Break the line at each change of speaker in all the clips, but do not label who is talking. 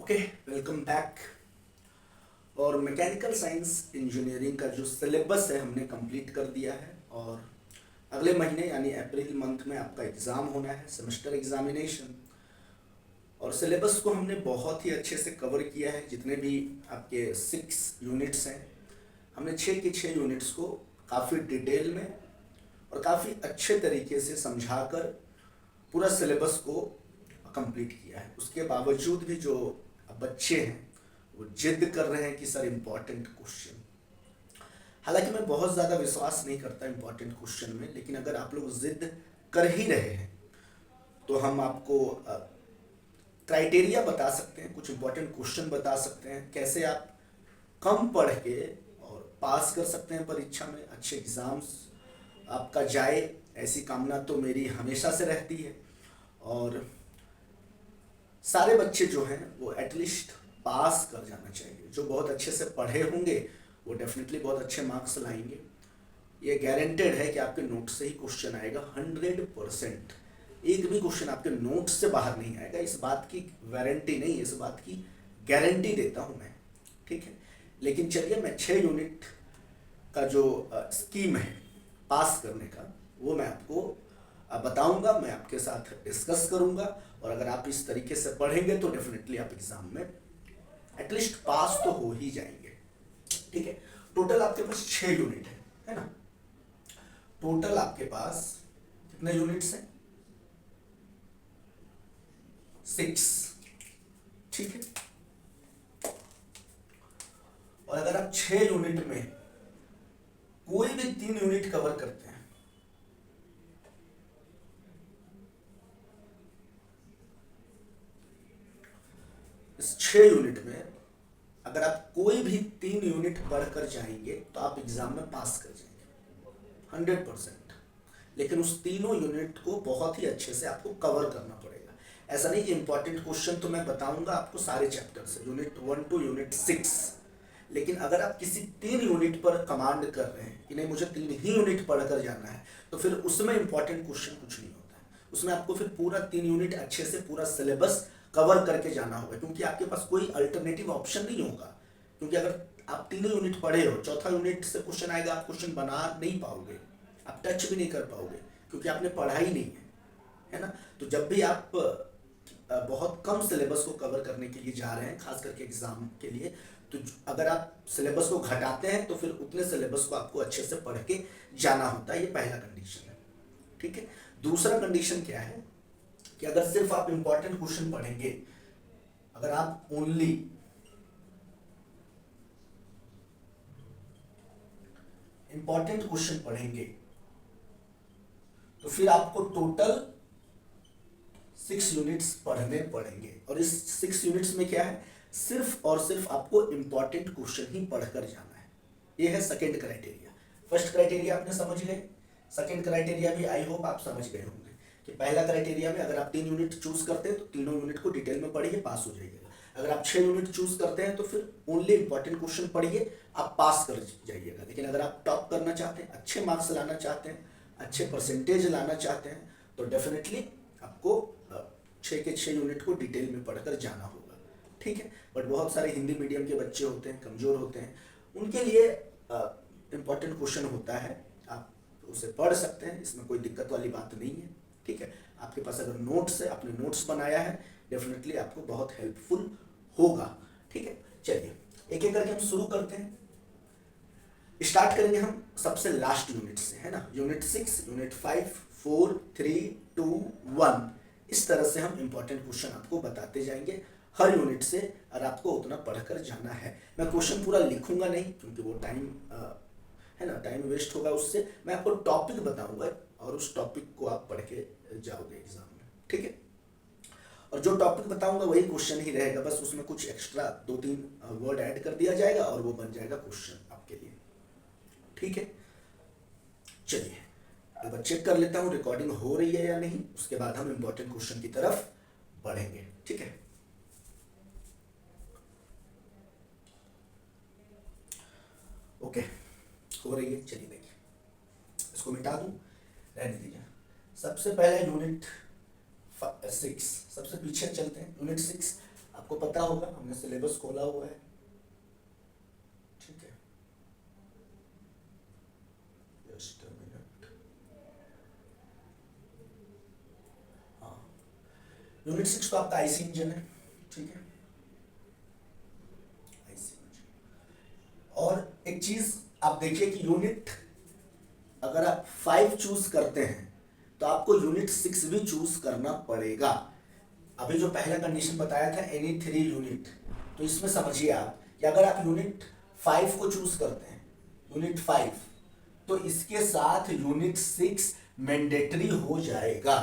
Okay, welcome back. और mechanical science engineering का जो सिलेबस है हमने कंप्लीट कर दिया है और अगले महीने यानी अप्रैल मंथ में आपका एग्ज़ाम होना है, सेमेस्टर एग्जामिनेशन। और सिलेबस को हमने बहुत ही अच्छे से कवर किया है। जितने भी आपके 6 यूनिट्स हैं, हमने 6 के 6 यूनिट्स को काफ़ी डिटेल में और काफ़ी अच्छे तरीके से समझाकर पूरा सिलेबस को कंप्लीट किया है। उसके बावजूद भी जो बच्चे हैं वो जिद कर रहे हैं कि सर इम्पोर्टेंट क्वेश्चन। हालांकि मैं बहुत ज़्यादा विश्वास नहीं करता इम्पोर्टेंट क्वेश्चन में, लेकिन अगर आप लोग जिद कर ही रहे हैं तो हम आपको क्राइटेरिया बता सकते हैं, कुछ इम्पोर्टेंट क्वेश्चन बता सकते हैं, कैसे आप कम पढ़ के और पास कर सकते हैं परीक्षा में, अच्छे एग्ज़ाम्स आपका जाए। ऐसी कामना तो मेरी हमेशा से रहती है। और सारे बच्चे जो हैं वो एटलीस्ट पास कर जाना चाहिए। जो बहुत अच्छे से पढ़े होंगे वो डेफिनेटली बहुत अच्छे मार्क्स लाएंगे। ये गारंटेड है कि आपके नोट से ही क्वेश्चन आएगा 100%। एक भी क्वेश्चन आपके नोट से बाहर नहीं आएगा, इस बात की वारंटी नहीं, इस बात की गारंटी देता हूँ मैं। ठीक है, लेकिन चलिए मैं 6 यूनिट का जो स्कीम है पास करने का वो मैं आपको बताऊंगा, मैं आपके साथ डिस्कस करूंगा। और अगर आप इस तरीके से पढ़ेंगे तो डेफिनेटली आप एग्जाम में एटलीस्ट पास तो हो ही जाएंगे। ठीक है, टोटल आपके पास 6 यूनिट है ना। टोटल आपके पास कितने यूनिट्स हैं? 6। ठीक है, और अगर आप 6 यूनिट में कोई भी 3 यूनिट कवर करते हैं, इस 6 यूनिट में अगर आप कोई भी 3 यूनिट पढ़कर जाएंगे तो आप एग्जाम में पास कर जाएंगे 100%। लेकिन उस तीनों यूनिट को बहुत ही अच्छे से आपको कवर करना पड़ेगा। ऐसा नहीं कि इंपॉर्टेंट क्वेश्चन तो मैं बताऊंगा आपको सारे चैप्टर से, यूनिट 1 टू यूनिट 6। लेकिन अगर आप किसी 3 यूनिट पर कमांड कर रहे हैं कि नहीं मुझे 3 ही यूनिट पढ़कर जाना है, तो फिर उसमें इंपॉर्टेंट क्वेश्चन कुछ नहीं होता है। उसमें आपको फिर पूरा 3 यूनिट अच्छे से पूरा सिलेबस कवर करके जाना होगा, क्योंकि आपके पास कोई अल्टरनेटिव ऑप्शन नहीं होगा। क्योंकि अगर आप 3 यूनिट पढ़े हो, चौथा यूनिट से क्वेश्चन आएगा, आप क्वेश्चन बना नहीं पाओगे, आप टच भी नहीं कर पाओगे, क्योंकि आपने पढ़ा ही नहीं है ना। तो जब भी आप बहुत कम सिलेबस को कवर करने के लिए जा रहे हैं, खास करके एग्जाम के लिए, तो अगर आप सिलेबस को घटाते हैं तो फिर उतने सिलेबस को आपको अच्छे से पढ़ के जाना होता है। ये पहला कंडीशन है। ठीक है, दूसरा कंडीशन क्या है कि अगर सिर्फ आप इंपॉर्टेंट क्वेश्चन पढ़ेंगे, अगर आप ओनली इंपॉर्टेंट क्वेश्चन पढ़ेंगे तो फिर आपको टोटल 6 यूनिट्स पढ़ने पड़ेंगे। और इस 6 यूनिट्स में क्या है, सिर्फ और सिर्फ आपको इंपॉर्टेंट क्वेश्चन ही पढ़कर जाना है। ये है सेकंड क्राइटेरिया। फर्स्ट क्राइटेरिया आपने समझ गए, सेकंड क्राइटेरिया भी आई होप आप समझ गए होंगे कि पहला क्राइटेरिया में अगर आप 3 यूनिट चूज करते हैं तो तीनों यूनिट को डिटेल में पढ़िए, पास हो जाइएगा। अगर आप 6 यूनिट चूज करते हैं तो फिर ओनली इंपॉर्टेंट क्वेश्चन पढ़िए, आप पास कर जाइएगा। लेकिन अगर आप टॉप करना चाहते हैं, अच्छे मार्क्स लाना चाहते हैं, अच्छे परसेंटेज लाना चाहते हैं, तो डेफिनेटली आपको 6 के 6 यूनिट को डिटेल में पढ़कर जाना होगा। ठीक है, बट बहुत सारे हिंदी मीडियम के बच्चे होते हैं, कमज़ोर होते हैं, उनके लिए इम्पॉर्टेंट क्वेश्चन होता है, आप उसे पढ़ सकते हैं, इसमें कोई दिक्कत वाली बात नहीं है। ठीक है, आपके पास अगर नोट्स है, आपने नोट्स बनाया है, डेफिनेटली आपको बहुत हेल्पफुल होगा। ठीक है, चलिए एक एक करके हम शुरू करते हैं। स्टार्ट करेंगे हम सबसे लास्ट यूनिट से, है ना। यूनिट 6, यूनिट 5, 4, 3, 2, 1, इस तरह से हम इंपॉर्टेंट क्वेश्चन आपको बताते जाएंगे हर यूनिट से, और आपको उतना पढ़कर जाना है। मैं क्वेश्चन पूरा लिखूंगा नहीं, क्योंकि वो टाइम है ना, टाइम वेस्ट होगा उससे। मैं आपको टॉपिक बताऊंगा और उस टॉपिक को आप पढ़ के जाओगे एग्जाम में। ठीक है, और जो टॉपिक बताऊंगा वही क्वेश्चन ही रहेगा, बस उसमें कुछ एक्स्ट्रा 2-3 वर्ड ऐड कर दिया जाएगा और वो बन जाएगा क्वेश्चन आपके लिए। ठीक है, चलिए एक बार चेक कर लेता हूँ रिकॉर्डिंग हो रही है या नहीं, उसके बाद हम इंपॉर्टेंट क्वेश्चन की तरफ बढ़ेंगे। ठीक है, ओके, हो रही है। चलिए देखिए, इसको मिटा दूं, रहने दीजिए। सबसे पहले यूनिट 6, सबसे पीछे चलते हैं। यूनिट 6 आपको पता होगा, हमने सिलेबस खोला हुआ है, ठीक है। Just a minute. हाँ, यूनिट 6 तो आपका आईसी इंजन है, ठीक है, आईसी इंजन। और एक चीज आप देखिए कि यूनिट अगर आप 5 चूज करते हैं तो आपको यूनिट 6 भी चूज करना पड़ेगा। अभी जो पहला कंडीशन बताया था एनी 3 यूनिट, तो इसमें समझिए आप कि अगर आप यूनिट 5 को चूज करते हैं, यूनिट 5, तो इसके साथ यूनिट 6 मैंडेटरी हो जाएगा।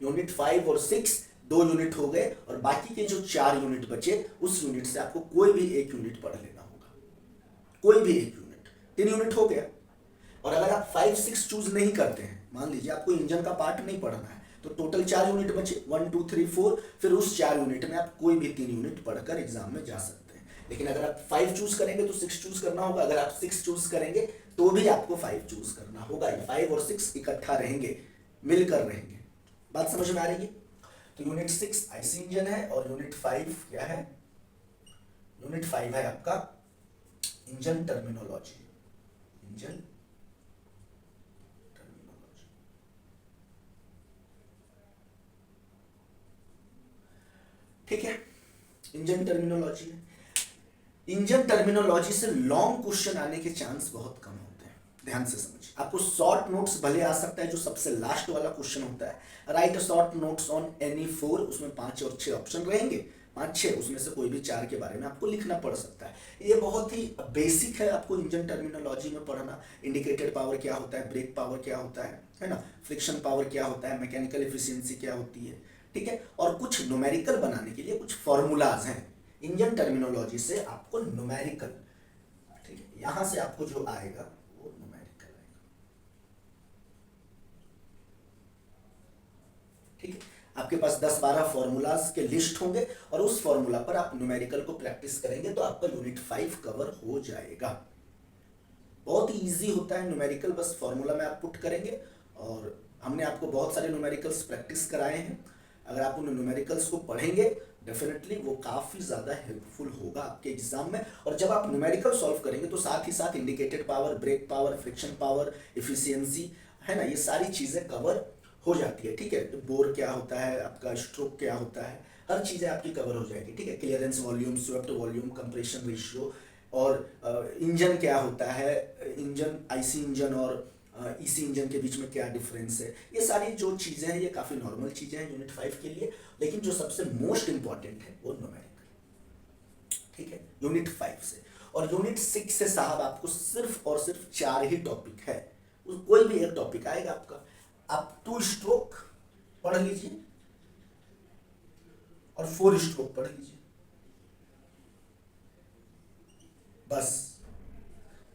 यूनिट 5 और 6 2 यूनिट हो गए, और बाकी के जो 4 यूनिट बचे उस यूनिट से आपको कोई भी एक यूनिट पढ़ लेना होगा, कोई भी एक यूनिट। 3 यूनिट हो गया। और अगर आप 5 6 चूज नहीं करते हैं, मान लीजिए आपको इंजन का पार्ट नहीं पढ़ना है, तो टोटल 4 यूनिट बचे, 1 2 3 4, फिर उस 4 यूनिट में आप कोई भी 3 यूनिट पढ़कर एग्जाम में जा सकते हैं। लेकिन अगर आप 5 चूज करेंगे तो 6 चूज करना होगा, अगर आप 6 चूज करेंगे तो भी आपको 5 चूज करना होगा। 5 और 6 इकट्ठा रहेंगे, मिलकर रहेंगे। बात समझ में आ रही है? तो यूनिट 6 आईसी इंजन है, और यूनिट 5 क्या है? यूनिट 5 है आपका इंजन टर्मिनोलॉजी, इंजन टर्मिनोलॉजी। ठीक है, इंजन टर्मिनोलॉजी है। इंजन टर्मिनोलॉजी से लॉन्ग क्वेश्चन आने के चांस बहुत कम होते हैं, ध्यान से समझिए। आपको शॉर्ट नोट्स भले आ सकता है, जो सबसे लास्ट वाला क्वेश्चन होता है, right short notes on any 4, उसमें 5 और 6 ऑप्शन रहेंगे, 5 6, उसमें से कोई भी 4 के बारे में आपको लिखना पड़ सकता है। ये बहुत ही बेसिक है आपको इंजन टर्मिनोलॉजी में पढ़ना। इंडिकेटेड पावर क्या होता है, ब्रेक पावर क्या होता है ना, फ्रिक्शन पावर क्या होता है, मैकेनिकल एफिशिएंसी क्या होती है, ठीक है। और कुछ न्यूमेरिकल बनाने के लिए कुछ फॉर्मूलाज हैं इंजन टर्मिनोलॉजी से, आपको न्यूमेरिकल, ठीक है, यहां से आपको जो आएगा वो न्यूमेरिकल आएगा, ठीक है। आपके पास 10-12 फॉर्मूलाज के लिस्ट होंगे, और उस फॉर्मूला पर आप न्यूमेरिकल को प्रैक्टिस करेंगे तो आपका यूनिट 5 कवर हो जाएगा। बहुत ही ईजी होता है न्यूमेरिकल, बस फॉर्मूला में आप पुट करेंगे, और हमने आपको बहुत सारे न्यूमेरिकल्स प्रैक्टिस कराए हैं। अगर आप उन न्यूमेरिकल्स को पढ़ेंगे, डेफिनेटली वो काफ़ी ज़्यादा हेल्पफुल होगा आपके एग्जाम में। और जब आप न्यूमेरिकल सॉल्व करेंगे तो साथ ही साथ indicated power, brake power, friction power, efficiency, है ना, ये सारी चीज़ें कवर हो जाती है, ठीक है। तो बोर क्या होता है, आपका स्ट्रोक क्या होता है, हर चीज़ें आपकी कवर हो जाएगी, ठीक है। Clearance volume, swept volume, compression ratio, और इंजन क्या होता है, इंजन, आईसी इंजन और ईसी इंजन के बीच में क्या डिफरेंस है, ये सारी जो चीज़ें हैं ये काफ़ी नॉर्मल चीज़ें हैं यूनिट 5 के लिए। लेकिन जो सबसे मोस्ट इंपॉर्टेंट है वो न्यूमेरिकल, ठीक है, यूनिट 5 से। और यूनिट 6 से साहब आपको सिर्फ और सिर्फ 4 ही टॉपिक है, कोई भी एक टॉपिक आएगा आपका। आप 2 स्ट्रोक पढ़ लीजिए और 4 स्ट्रोक पढ़ लीजिए, बस।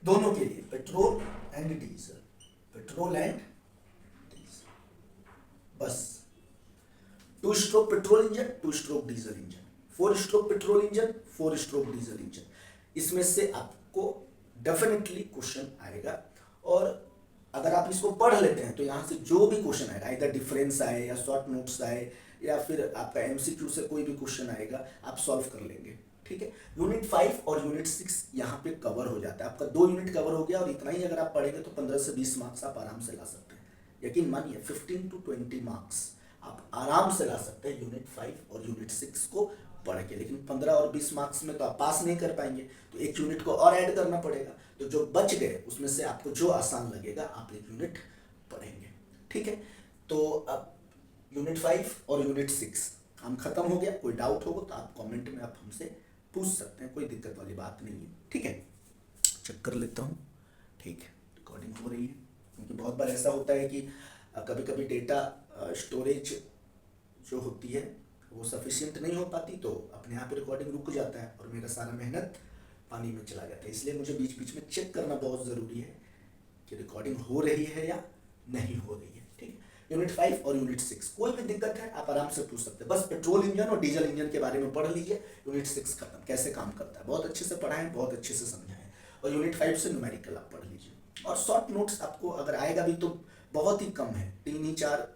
दोनों के लिए, petrol and diesel, petrol and diesel, बस। 2 stroke petrol engine, 2 stroke diesel engine, 4 stroke petrol engine, 4 stroke diesel engine. इसमें से आपको डेफिनेटली क्वेश्चन आएगा, और अगर आप इसको पढ़ लेते हैं तो यहाँ से जो भी क्वेश्चन आएगा, इधर डिफरेंस आए या शॉर्ट नोट्स आए या फिर आपका एमसीक्यू से कोई भी क्वेश्चन आएगा, आप सॉल्व कर लेंगे, ठीक है। यूनिट 5 और यूनिट 6 यहाँ पे कवर हो जाता है, आपका 2 यूनिट कवर हो गया। और इतना ही अगर आप पढ़ेंगे तो 15 से 20 मार्क्स आप आराम से ला सकते हैं। यकीन मानिए 15 to 20 मार्क्स आप आराम से ला सकते हैं यूनिट 5 और यूनिट 6 को पढ़ के। लेकिन 15 और 20 मार्क्स में तो आप पास नहीं कर पाएंगे, तो एक यूनिट को और ऐड करना पड़ेगा। तो जो बच गए उसमें से आपको जो आसान लगेगा आप एक यूनिट पढ़ेंगे, ठीक है। तो अब यूनिट 5 और यूनिट 6 हम खत्म हो गया। कोई डाउट होगा तो आप कमेंट में आप हमसे पूछ सकते हैं, कोई दिक्कत वाली बात नहीं है, ठीक है। चेक कर लेता हूँ, ठीक है, रिकॉर्डिंग हो रही है। क्योंकि बहुत बार ऐसा होता है कि कभी कभी डेटा स्टोरेज जो होती है वो सफिशिएंट नहीं हो पाती, तो अपने आप रिकॉर्डिंग रुक जाता है और मेरा सारा मेहनत पानी में चला जाता है। इसलिए मुझे बीच बीच में चेक करना बहुत ज़रूरी है कि रिकॉर्डिंग हो रही है या नहीं हो रही है, ठीक है। यूनिट 5 और यूनिट 6 कोई भी दिक्कत है आप आराम से पूछ सकते हैं। बस पेट्रोल इंजन और डीजल इंजन के बारे में पढ़ लीजिए, यूनिट 6 खत्म, कैसे काम करता है बहुत अच्छे से पढ़ाएं, बहुत अच्छे से समझाएं। और यूनिट 5 से न्यूमेरिकल आप पढ़ लीजिए। और शॉर्ट नोट्स आपको अगर आएगा भी तो बहुत ही कम है, 3 ही 4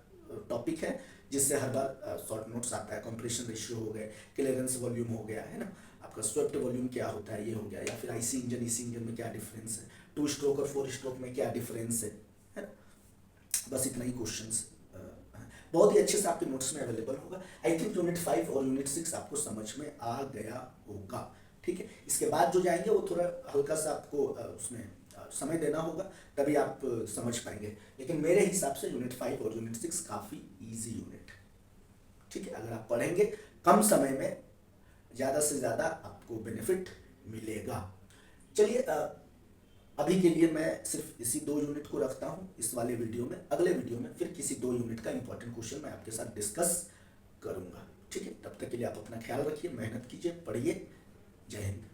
टॉपिक है जिससे हर बार शॉर्ट नोट्स आता है, कंप्रेशन रेशियो हो गए, क्लियरेंस वॉल्यूम हो गया, है ना, आपका स्वेप्ट वॉल्यूम क्या होता है, ये हो गया, या फिर आईसी इंजन ईसी इंजन में क्या डिफरेंस है, 2 स्ट्रोक और 4 स्ट्रोक में क्या डिफरेंस है ना। बस इतना ही क्वेश्चंस बहुत ही अच्छे से आपके नोट्स में अवेलेबल होगा। आई थिंक यूनिट 5 और यूनिट 6 आपको समझ में आ गया होगा, ठीक है। इसके बाद जो जाएंगे वो थोड़ा हल्का सा आपको उसमें समय देना होगा, तभी आप समझ पाएंगे। लेकिन मेरे हिसाब से यूनिट 5 और यूनिट 6 काफ़ी इजी यूनिट, ठीक है। अगर आप पढ़ेंगे कम समय में ज़्यादा से ज़्यादा आपको बेनिफिट मिलेगा। चलिए अभी के लिए मैं सिर्फ इसी 2 यूनिट को रखता हूँ इस वाले वीडियो में। अगले वीडियो में फिर किसी 2 यूनिट का इंपॉर्टेंट क्वेश्चन मैं आपके साथ डिस्कस करूँगा, ठीक है। तब तक के लिए आप अपना ख्याल रखिए, मेहनत कीजिए, पढ़िए। जय हिंद।